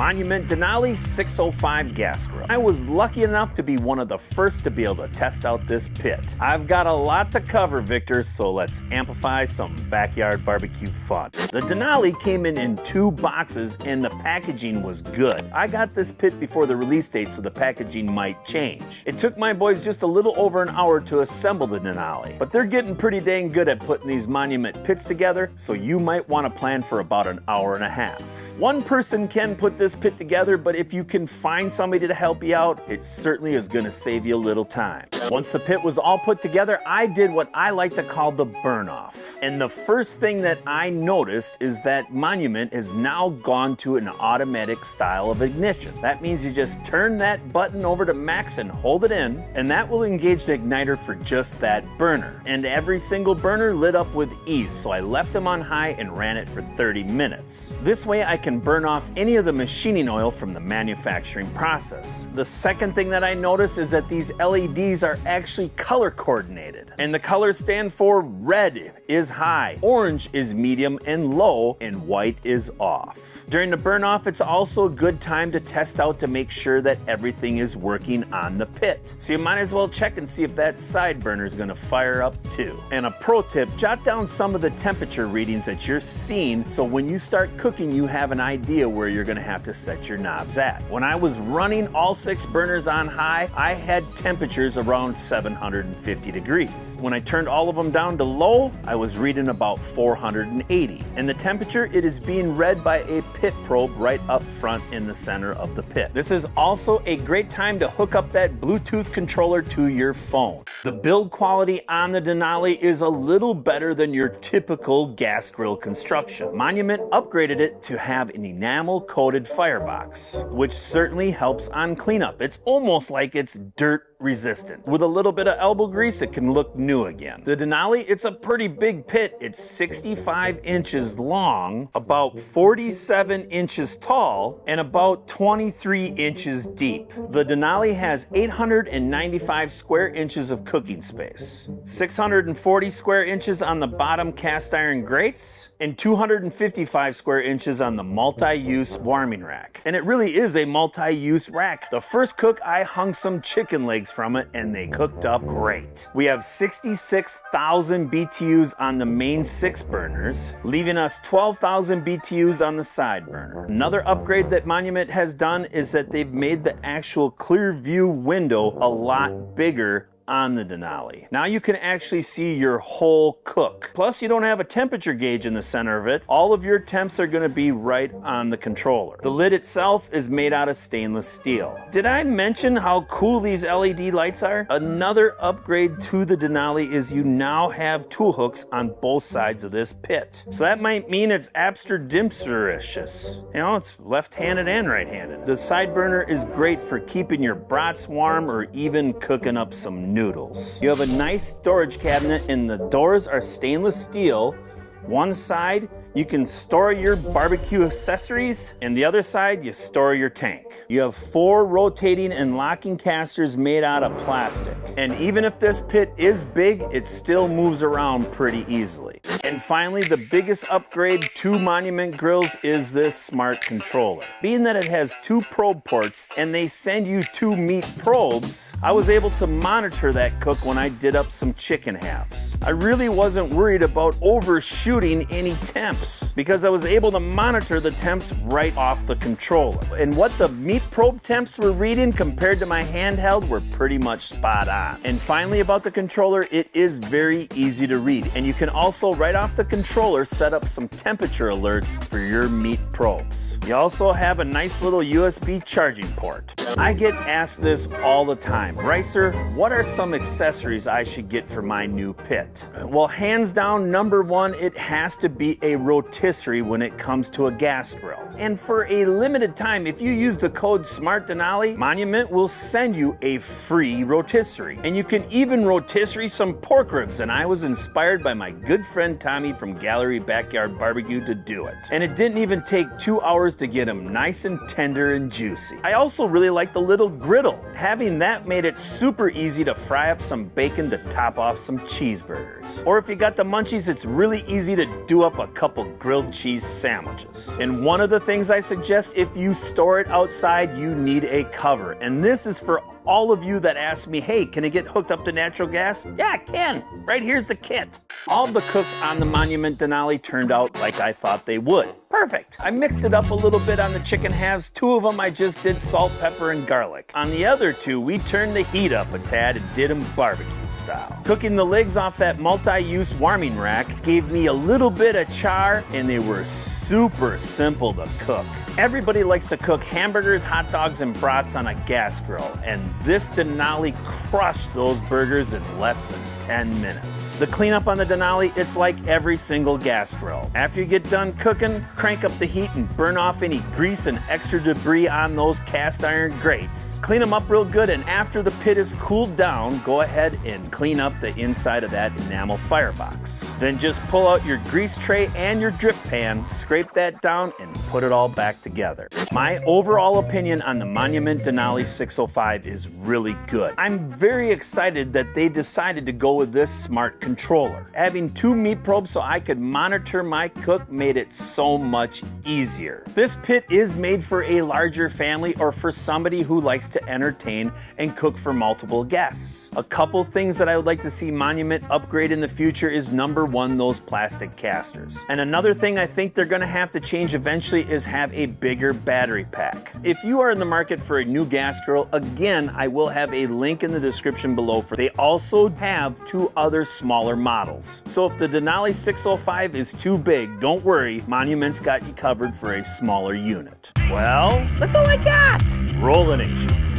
Monument Denali 605 gas grill. I was lucky enough to be one of the first to be able to test out this pit. I've got a lot to cover, Victor, so let's amplify some backyard barbecue fun. The Denali came in 2 boxes and the packaging was good. I got this pit before the release date, so the packaging might change. It took my boys just a little over an hour to assemble the Denali, but they're getting pretty dang good at putting these Monument pits together, so you might want to plan for about an hour and a half. One person can put this pit together, but if you can find somebody to help you out, it certainly is going to save you a little time. Once the pit was all put together, I did what I like to call the burn-off. And the first thing that I noticed is that Monument has now gone to an automatic style of ignition. That means you just turn that button over to max and hold it in, and that will engage the igniter for just that burner. And every single burner lit up with ease, so I left them on high and ran it for 30 minutes. This way I can burn off any of the machining oil from the manufacturing process. The second thing that I noticed is that these LEDs are actually color coordinated. And the colors stand for red is high, orange is medium and low, and white is off. During the burn off, it's also a good time to test out to make sure that everything is working on the pit. So you might as well check and see if that side burner is going to fire up too. And a pro tip, jot down some of the temperature readings that you're seeing so when you start cooking you have an idea where you're going to have to set your knobs at. When I was running all 6 burners on high, I had temperatures around 750 degrees. When I turned all of them down to low, I was reading about 480. And the temperature, it is being read by a pit probe right up front in the center of the pit. This is also a great time to hook up that Bluetooth controller to your phone. The build quality on the Denali is a little better than your typical gas grill construction. Monument upgraded it to have an enamel coated firebox, which certainly helps on cleanup. It's almost like it's dirt resistant. With a little bit of elbow grease, it can look new again. The Denali, it's a pretty big pit. It's 65 inches long, about 47 inches tall, and about 23 inches deep. The Denali has 895 square inches of cooking space, 640 square inches on the bottom cast iron grates, and 255 square inches on the multi-use warming rack. And it really is a multi-use rack. The first cook, I hung some chicken legs from it and they cooked up great. We have 66,000 BTUs on the main 6 burners, leaving us 12,000 BTUs on the side burner. Another upgrade that Monument has done is that they've made the actual clear view window a lot bigger on the Denali. Now you can actually see your whole cook. Plus you don't have a temperature gauge in the center of it. All of your temps are going to be right on the controller. The lid itself is made out of stainless steel. Did I mention how cool these LED lights are? Another upgrade to the Denali is you now have tool hooks on both sides of this pit. So that might mean it's ambidextrous. You know, it's left-handed and right-handed. The side burner is great for keeping your brats warm or even cooking up some noodles. You have a nice storage cabinet and the doors are stainless steel. One side you can store your barbecue accessories, and the other side you store your tank. You have 4 rotating and locking casters made out of plastic. And even if this pit is big, it still moves around pretty easily. And finally, the biggest upgrade to Monument grills is this smart controller. Being that it has 2 probe ports and they send you 2 meat probes, I was able to monitor that cook when I did up some chicken halves. I really wasn't worried about overshooting any temps because I was able to monitor the temps right off the controller. And what the meat probe temps were reading compared to my handheld were pretty much spot on. And finally, about the controller, it is very easy to read. And you can also right off the controller set up some temperature alerts for your meat probes. You also have a nice little USB charging port. I get asked this all the time. Ricer, what are some accessories I should get for my new pit? Well, hands down, number 1, it has to be a rotisserie when it comes to a gas grill. And for a limited time, if you use the code SMARTDenali, Monument will send you a free rotisserie. And you can even rotisserie some pork ribs, and I was inspired by my good friend Tommy from Gallery Backyard Barbecue to do it. And it didn't even take 2 hours to get them nice and tender and juicy. I also really like the little griddle. Having that made it super easy to fry up some bacon to top off some cheeseburgers. Or if you got the munchies, it's really easy to do up a couple grilled cheese sandwiches. And one of the things I suggest, if you store it outside, you need a cover. And this is for all of you that ask me, hey, can it get hooked up to natural gas? Yeah, it can. Right here's the kit. All of the cooks on the Monument Denali turned out like I thought they would. Perfect. I mixed it up a little bit on the chicken halves. 2 of them I just did salt, pepper, and garlic. On the other 2, we turned the heat up a tad and did them barbecue style. Cooking the legs off that multi-use warming rack gave me a little bit of char, and they were super simple to cook. Everybody likes to cook hamburgers, hot dogs, and brats on a gas grill, and this Denali crushed those burgers in less than 10 minutes. The cleanup on the Denali, it's like every single gas grill. After you get done cooking, crank up the heat and burn off any grease and extra debris on those cast iron grates. Clean them up real good, and after the pit is cooled down, go ahead and clean up the inside of that enamel firebox. Then just pull out your grease tray and your drip pan, scrape that down, and put it all back together. My overall opinion on the Monument Denali 605 is really good. I'm very excited that they decided to go with this smart controller. Having 2 meat probes so I could monitor my cook made it so much easier. This pit is made for a larger family or for somebody who likes to entertain and cook for multiple guests. A couple things that I would like to see Monument upgrade in the future is number 1, those plastic casters. And another thing I think they're gonna have to change eventually is have a bigger battery pack. If you are in the market for a new gas grill, again, I will have a link in the description below for they also have 2 other smaller models. So if the Denali 605 is too big, don't worry, Monument's got you covered for a smaller unit. Well, that's all I got. Roll the nation.